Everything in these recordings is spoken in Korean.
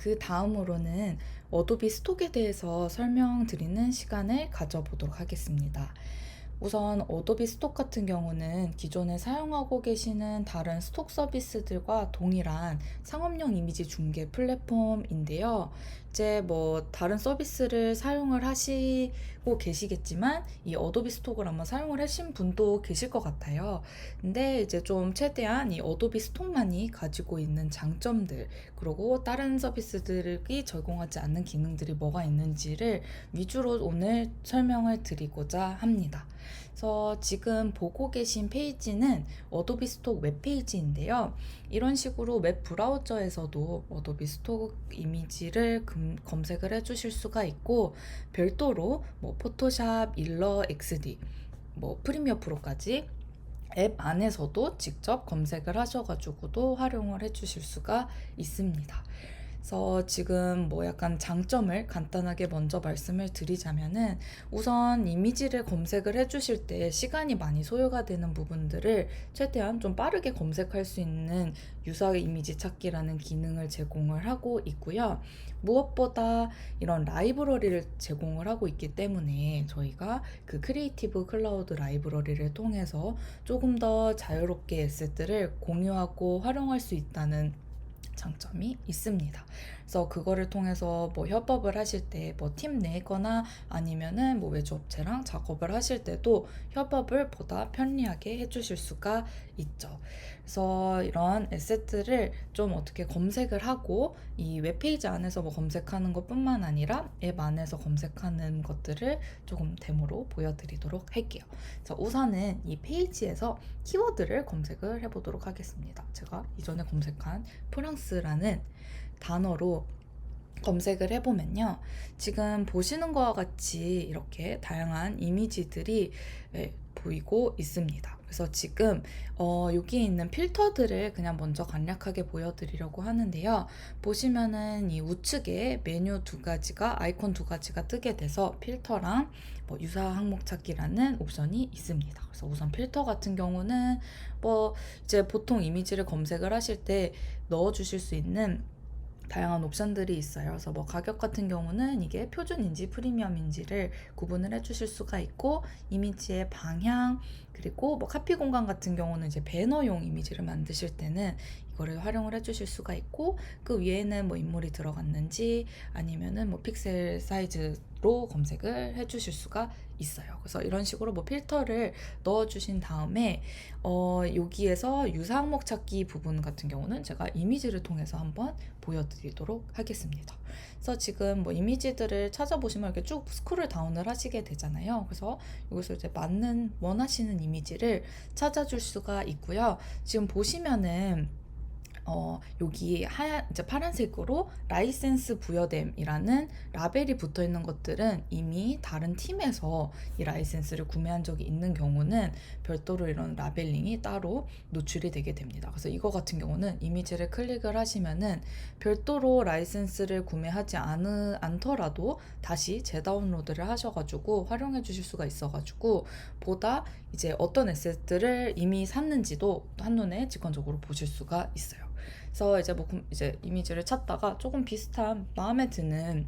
그 다음으로는 어도비 스톡에 대해서 설명드리는 시간을 가져보도록 하겠습니다. 우선 어도비 스톡 같은 경우는 기존에 사용하고 계시는 다른 스톡 서비스들과 동일한 상업용 이미지 중개 플랫폼인데요. 이제 뭐 다른 서비스를 사용을 하시고 계시겠지만 이 어도비 스톡을 아마 사용을 하신 분도 계실 것 같아요. 근데 이제 좀 최대한 이 어도비 스톡만이 가지고 있는 장점들, 그리고 다른 서비스들이 제공하지 않는 기능들이 뭐가 있는지를 위주로 오늘 설명을 드리고자 합니다. 그래서 지금 보고 계신 페이지는 어도비 스톡 웹페이지인데요. 이런 식으로 웹 브라우저에서도 어도비 스톡 이미지를 검색을 해주실 수가 있고, 별도로 뭐 포토샵, 일러, XD, 뭐 프리미어 프로까지 앱 안에서도 직접 검색을 하셔가지고도 활용을 해주실 수가 있습니다. 그래서 지금 뭐 약간 장점을 간단하게 먼저 말씀을 드리자면은, 우선 이미지를 검색을 해주실 때 시간이 많이 소요가 되는 부분들을 최대한 좀 빠르게 검색할 수 있는 유사 이미지 찾기라는 기능을 제공을 하고 있고요. 무엇보다 이런 라이브러리를 제공을 하고 있기 때문에 저희가 그 크리에이티브 클라우드 라이브러리를 통해서 조금 더 자유롭게 에셋들을 공유하고 활용할 수 있다는 장점이 있습니다. 그래서 그거를 통해서 뭐 협업을 하실 때 뭐 팀 내거나 아니면은 뭐 외주 업체랑 작업을 하실 때도 협업을 보다 편리하게 해주실 수가 있죠. 그래서 이런 에셋들을 좀 어떻게 검색을 하고, 이 웹페이지 안에서 뭐 검색하는 것뿐만 아니라 앱 안에서 검색하는 것들을 조금 데모로 보여드리도록 할게요. 자, 우선은 이 페이지에서 키워드를 검색을 해보도록 하겠습니다. 제가 이전에 검색한 프랑스라는 단어로 검색을 해보면요, 지금 보시는 것과 같이 이렇게 다양한 이미지들이 보이고 있습니다. 그래서 지금 여기에 있는 필터들을 그냥 먼저 간략하게 보여드리려고 하는데요. 보시면은 이 우측에 메뉴 두 가지가, 아이콘 두 가지가 뜨게 돼서 필터랑 뭐 유사 항목 찾기라는 옵션이 있습니다. 그래서 우선 필터 같은 경우는 뭐 이제 보통 이미지를 검색을 하실 때 넣어주실 수 있는 다양한 옵션들이 있어요. 그래서 뭐 가격 같은 경우는 이게 표준인지 프리미엄인지를 구분을 해주실 수가 있고, 이미지의 방향, 그리고 뭐 카피 공간 같은 경우는 이제 배너용 이미지를 만드실 때는 이거를 활용을 해주실 수가 있고, 그 위에는 뭐 인물이 들어갔는지 아니면은 뭐 픽셀 사이즈로 검색을 해주실 수가 있어요. 그래서 이런 식으로 뭐 필터를 넣어주신 다음에 여기에서 유사 항목 찾기 부분 같은 경우는 제가 이미지를 통해서 한번 보여드리도록 하겠습니다. 그래서 지금 뭐 이미지들을 찾아보시면 이렇게 쭉 스크롤 다운을 하시게 되잖아요. 그래서 여기서 이제 맞는 원하시는 이미지를 찾아줄 수가 있고요. 지금 보시면은 여기 이제 파란색으로 라이센스 부여됨이라는 라벨이 붙어 있는 것들은 이미 다른 팀에서 이 라이센스를 구매한 적이 있는 경우는 별도로 이런 라벨링이 따로 노출이 되게 됩니다. 그래서 이거 같은 경우는 이미지를 클릭을 하시면은 별도로 라이센스를 구매하지 않더라도 다시 재다운로드를 하셔가지고 활용해 주실 수가 있어가지고, 보다 이제 어떤 에셋들을 이미 샀는지도 한눈에 직관적으로 보실 수가 있어요. 그래서 이제 뭐 이제 이미지를 찾다가 조금 비슷한 마음에 드는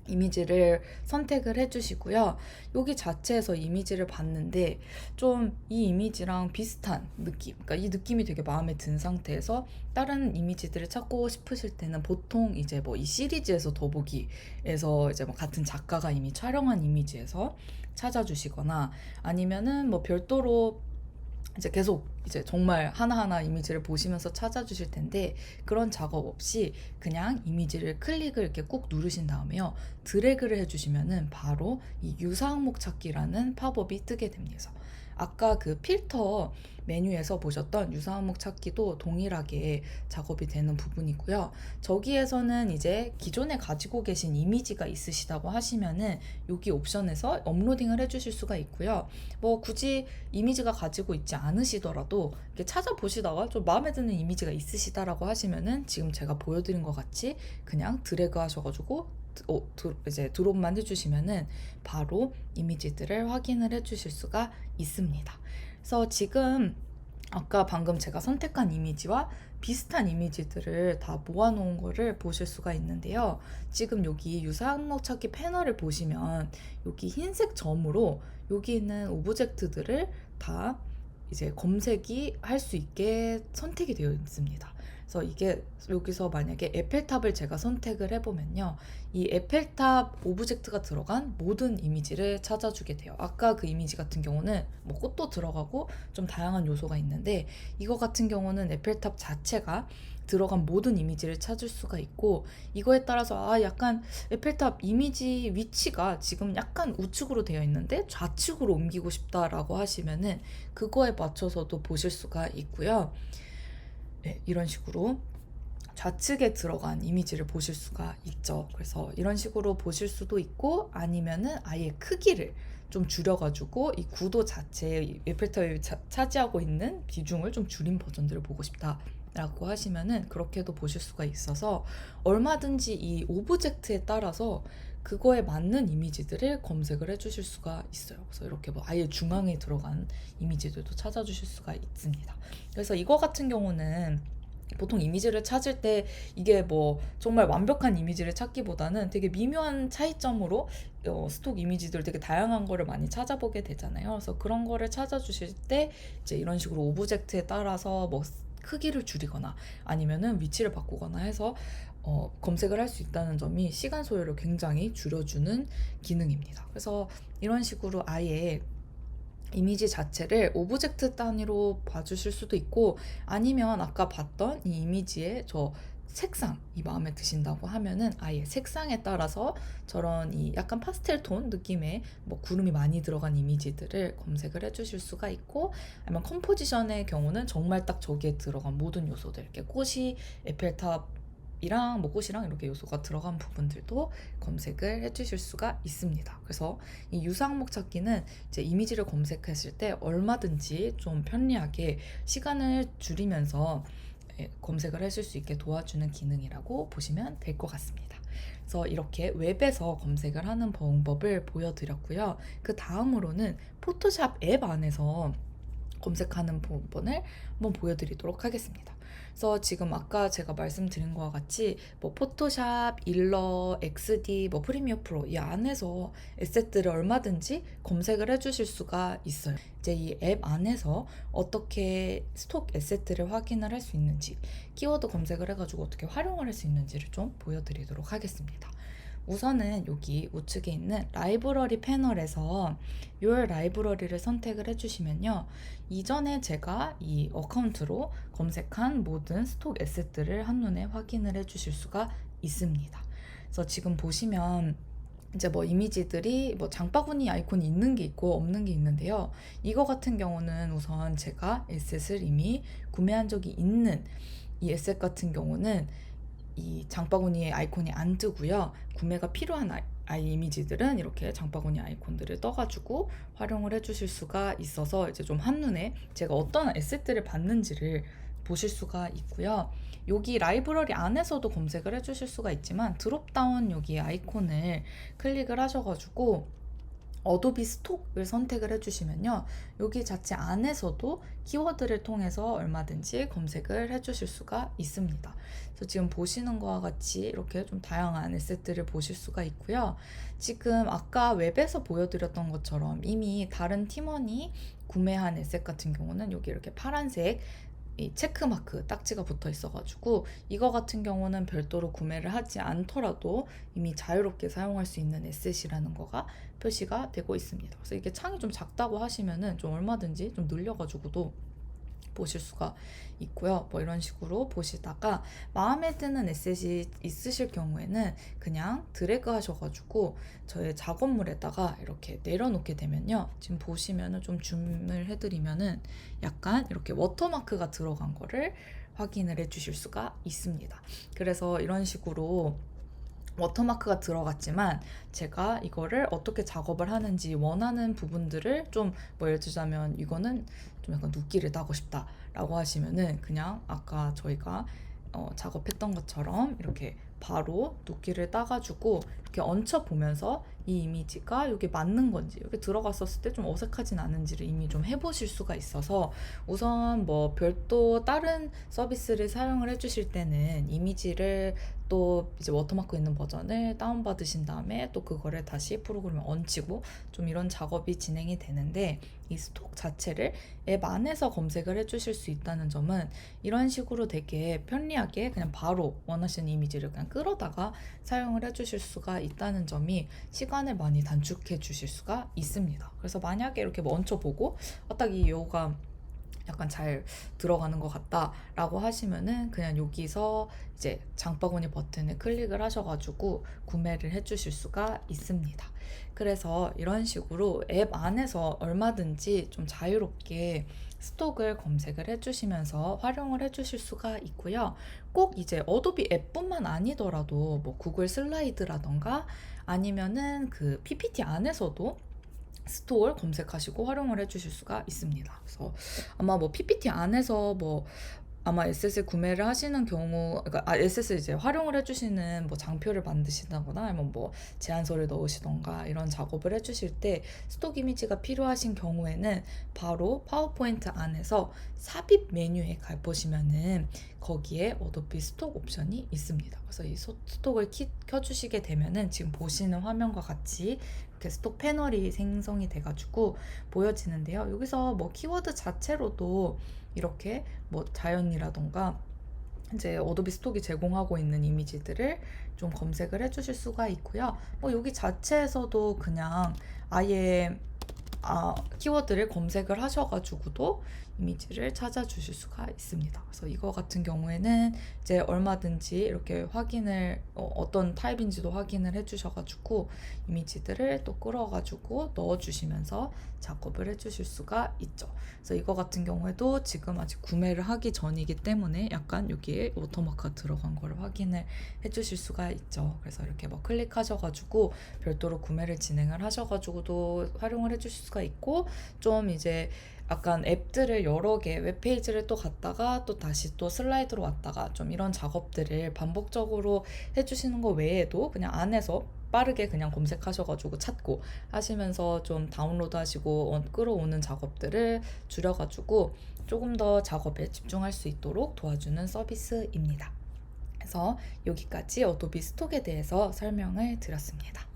이미지를 선택을 해주시고요. 여기 자체에서 이미지를 봤는데 좀 이 이미지랑 비슷한 느낌, 그러니까 이 느낌이 되게 마음에 든 상태에서 다른 이미지들을 찾고 싶으실 때는 보통 이제 뭐 이 시리즈에서 더보기에서 이제 뭐 같은 작가가 이미 촬영한 이미지에서 찾아주시거나, 아니면은 뭐 별도로 이제 계속 이제 정말 하나하나 이미지를 보시면서 찾아주실 텐데, 그런 작업 없이 그냥 이미지를 클릭을 이렇게 꾹 누르신 다음에요, 드래그를 해주시면은 바로 이 유사 항목 찾기라는 팝업이 뜨게 됩니다. 아까 그 필터 메뉴에서 보셨던 유사 항목 찾기도 동일하게 작업이 되는 부분이고요. 저기에서는 이제 기존에 가지고 계신 이미지가 있으시다고 하시면은 여기 옵션에서 업로딩을 해주실 수가 있고요. 뭐 굳이 이미지가 가지고 있지 않으시더라도 이렇게 찾아보시다가 좀 마음에 드는 이미지가 있으시다라고 하시면은 지금 제가 보여드린 것 같이 그냥 드래그 하셔가지고 이제 드롭만 해주시면은 바로 이미지들을 확인을 해주실 수가 있습니다. 그래서 지금 아까 방금 제가 선택한 이미지와 비슷한 이미지들을 다 모아놓은 거를 보실 수가 있는데요. 지금 여기 유사 항목 찾기 패널을 보시면 여기 흰색 점으로 여기 있는 오브젝트들을 다 이제 검색이 할 수 있게 선택이 되어 있습니다. 그래서 이게 여기서 만약에 에펠탑을 제가 선택을 해보면요, 이 에펠탑 오브젝트가 들어간 모든 이미지를 찾아주게 돼요. 아까 그 이미지 같은 경우는 뭐 꽃도 들어가고 좀 다양한 요소가 있는데, 이거 같은 경우는 에펠탑 자체가 들어간 모든 이미지를 찾을 수가 있고, 이거에 따라서 약간 에펠탑 이미지 위치가 지금 약간 우측으로 되어 있는데 좌측으로 옮기고 싶다라고 하시면은 그거에 맞춰서도 보실 수가 있고요. 네, 이런 식으로 좌측에 들어간 이미지를 보실 수가 있죠. 그래서 이런 식으로 보실 수도 있고, 아니면은 아예 크기를 좀 줄여가지고 이 구도 자체에 에펠탑이 차지하고 있는 비중을 좀 줄인 버전들을 보고 싶다라고 하시면은 그렇게도 보실 수가 있어서, 얼마든지 이 오브젝트에 따라서 그거에 맞는 이미지들을 검색을 해주실 수가 있어요. 그래서 이렇게 뭐 아예 중앙에 들어간 이미지들도 찾아주실 수가 있습니다. 그래서 이거 같은 경우는 보통 이미지를 찾을 때 이게 뭐 정말 완벽한 이미지를 찾기보다는 되게 미묘한 차이점으로 스톡 이미지들 되게 다양한 거를 많이 찾아보게 되잖아요. 그래서 그런 거를 찾아주실 때 이제 이런 식으로 오브젝트에 따라서 뭐 크기를 줄이거나 아니면은 위치를 바꾸거나 해서 검색을 할 수 있다는 점이 시간 소요를 굉장히 줄여주는 기능입니다. 그래서 이런 식으로 아예 이미지 자체를 오브젝트 단위로 봐주실 수도 있고, 아니면 아까 봤던 이 이미지의 저 색상이 마음에 드신다고 하면은 아예 색상에 따라서 저런 이 약간 파스텔 톤 느낌의 뭐 구름이 많이 들어간 이미지들을 검색을 해주실 수가 있고, 아니면 컴포지션의 경우는 정말 딱 저기에 들어간 모든 요소들, 이렇게 꽃이 에펠탑이랑 뭐 꽃이랑 이렇게 요소가 들어간 부분들도 검색을 해주실 수가 있습니다. 그래서 이 유사 항목 찾기는 이제 이미지를 검색했을 때 얼마든지 좀 편리하게 시간을 줄이면서 검색을 하실 수 있게 도와주는 기능이라고 보시면 될 것 같습니다. 그래서 이렇게 웹에서 검색을 하는 방법을 보여드렸고요. 그 다음으로는 포토샵 앱 안에서 검색하는 부분을 한번 보여드리도록 하겠습니다. 그래서 지금 아까 제가 말씀드린 것과 같이 뭐 포토샵, 일러, XD, 뭐 프리미어 프로 이 안에서 에셋들을 얼마든지 검색을 해주실 수가 있어요. 이제 이 앱 안에서 어떻게 스톡 에셋들을 확인을 할 수 있는지, 키워드 검색을 해가지고 어떻게 활용을 할 수 있는지를 좀 보여드리도록 하겠습니다. 우선은 여기 우측에 있는 라이브러리 패널에서 이 라이브러리를 선택을 해주시면요, 이전에 제가 이 어카운트로 검색한 모든 스톡 에셋들을 한눈에 확인을 해주실 수가 있습니다. 그래서 지금 보시면 이제 뭐 이미지들이 뭐 장바구니 아이콘이 있는 게 있고 없는 게 있는데요. 이거 같은 경우는 우선 제가 에셋을 이미 구매한 적이 있는 이 에셋 같은 경우는 이 장바구니에 아이콘이 안 뜨고요. 구매가 필요한 아이 이미지들은 이렇게 장바구니 아이콘들을 떠가지고 활용을 해주실 수가 있어서 이제 좀 한눈에 제가 어떤 에셋들을 받는지를 보실 수가 있고요. 여기 라이브러리 안에서도 검색을 해주실 수가 있지만 드롭다운 여기 아이콘을 클릭을 하셔가지고 어도비 스톡을 선택을 해주시면요, 여기 자체 안에서도 키워드를 통해서 얼마든지 검색을 해주실 수가 있습니다. 그래서 지금 보시는 것과 같이 이렇게 좀 다양한 에셋들을 보실 수가 있고요. 지금 아까 웹에서 보여드렸던 것처럼 이미 다른 팀원이 구매한 에셋 같은 경우는 여기 이렇게 파란색 이 체크마크 딱지가 붙어 있어가지고 이거 같은 경우는 별도로 구매를 하지 않더라도 이미 자유롭게 사용할 수 있는 에셋이라는 거가 표시가 되고 있습니다. 그래서 이게 창이 좀 작다고 하시면은 좀 얼마든지 좀 늘려가지고도 보실 수가 있고요. 뭐 이런 식으로 보시다가 마음에 드는 에셋이 있으실 경우에는 그냥 드래그 하셔가지고 저의 작업물에다가 이렇게 내려놓게 되면요, 지금 보시면은 좀 줌을 해드리면은 약간 이렇게 워터마크가 들어간 거를 확인을 해주실 수가 있습니다. 그래서 이런 식으로 워터마크가 들어갔지만 제가 이거를 어떻게 작업을 하는지 원하는 부분들을 좀 뭐 예를 들자면 이거는 좀 약간 눕기를 따고 싶다 라고 하시면은 그냥 아까 저희가 작업했던 것처럼 이렇게 바로 눕기를 따가지고 이렇게 얹혀 보면서 이 이미지가 이게 맞는 건지, 여기 들어갔었을 때 좀 어색하진 않은지를 이미 좀 해보실 수가 있어서, 우선 뭐 별도 다른 서비스를 사용을 해주실 때는 이미지를 또 이제 워터마크 있는 버전을 다운받으신 다음에 또 그거를 다시 프로그램에 얹히고 좀 이런 작업이 진행이 되는데, 이 스톡 자체를 앱 안에서 검색을 해주실 수 있다는 점은 이런 식으로 되게 편리하게 그냥 바로 원하시는 이미지를 그냥 끌어다가 사용을 해주실 수가 있다는 점이 시간을 많이 단축해 주실 수가 있습니다. 그래서 만약에 이렇게 뭐 얹혀보고 딱 이 요가 약간 잘 들어가는 것 같다 라고 하시면은 그냥 여기서 이제 장바구니 버튼을 클릭을 하셔가지고 구매를 해주실 수가 있습니다. 그래서 이런 식으로 앱 안에서 얼마든지 좀 자유롭게 스톡을 검색을 해주시면서 활용을 해주실 수가 있고요. 꼭 이제 어도비 앱뿐만 아니더라도 뭐 구글 슬라이드라던가 아니면은 그 PPT 안에서도 스톡을 검색하시고 활용을 해주실 수가 있습니다. 그래서 아마 뭐 PPT 안에서 뭐 아마 SSL 구매를 하시는 경우, 그러니까 SSL 이제 활용을 해주시는 뭐 장표를 만드시다거나 아니면 뭐 제안서를 넣으시던가 이런 작업을 해주실 때 스톡 이미지가 필요하신 경우에는 바로 파워포인트 안에서 삽입 메뉴에 가보시면은 거기에 어도비 스톡 옵션이 있습니다. 그래서 이 스톡을 켜주시게 되면은 지금 보시는 화면과 같이 이렇게 스톡 패널이 생성이 돼가지고 보여지는데요. 여기서 뭐 키워드 자체로도 이렇게 뭐 자연이라던가 이제 어도비 스톡이 제공하고 있는 이미지들을 좀 검색을 해주실 수가 있고요. 여기 자체에서도 그냥 아예 키워드를 검색을 하셔가지고도 이미지를 찾아주실 수가 있습니다. 그래서 이거 같은 경우에는 이제 얼마든지 이렇게 확인을 어떤 타입인지도 확인을 해주셔가지고 이미지들을 또 끌어가지고 넣어주시면서 작업을 해주실 수가 있죠. 그래서 이거 같은 경우에도 지금 아직 구매를 하기 전이기 때문에 약간 여기에 워터마크가 들어간 거를 확인을 해주실 수가 있죠. 그래서 이렇게 뭐 클릭하셔가지고 별도로 구매를 진행을 하셔가지고도 활용을 해주실 수가 있고, 좀 이제 약간 앱들을 여러 개 웹페이지를 또 갔다가 또 다시 또 슬라이드로 왔다가 좀 이런 작업들을 반복적으로 해주시는 거 외에도 그냥 안에서 빠르게 그냥 검색하셔가지고 찾고 하시면서 좀 다운로드 하시고 끌어오는 작업들을 줄여가지고 조금 더 작업에 집중할 수 있도록 도와주는 서비스입니다. 그래서 여기까지 어도비 스톡에 대해서 설명을 드렸습니다.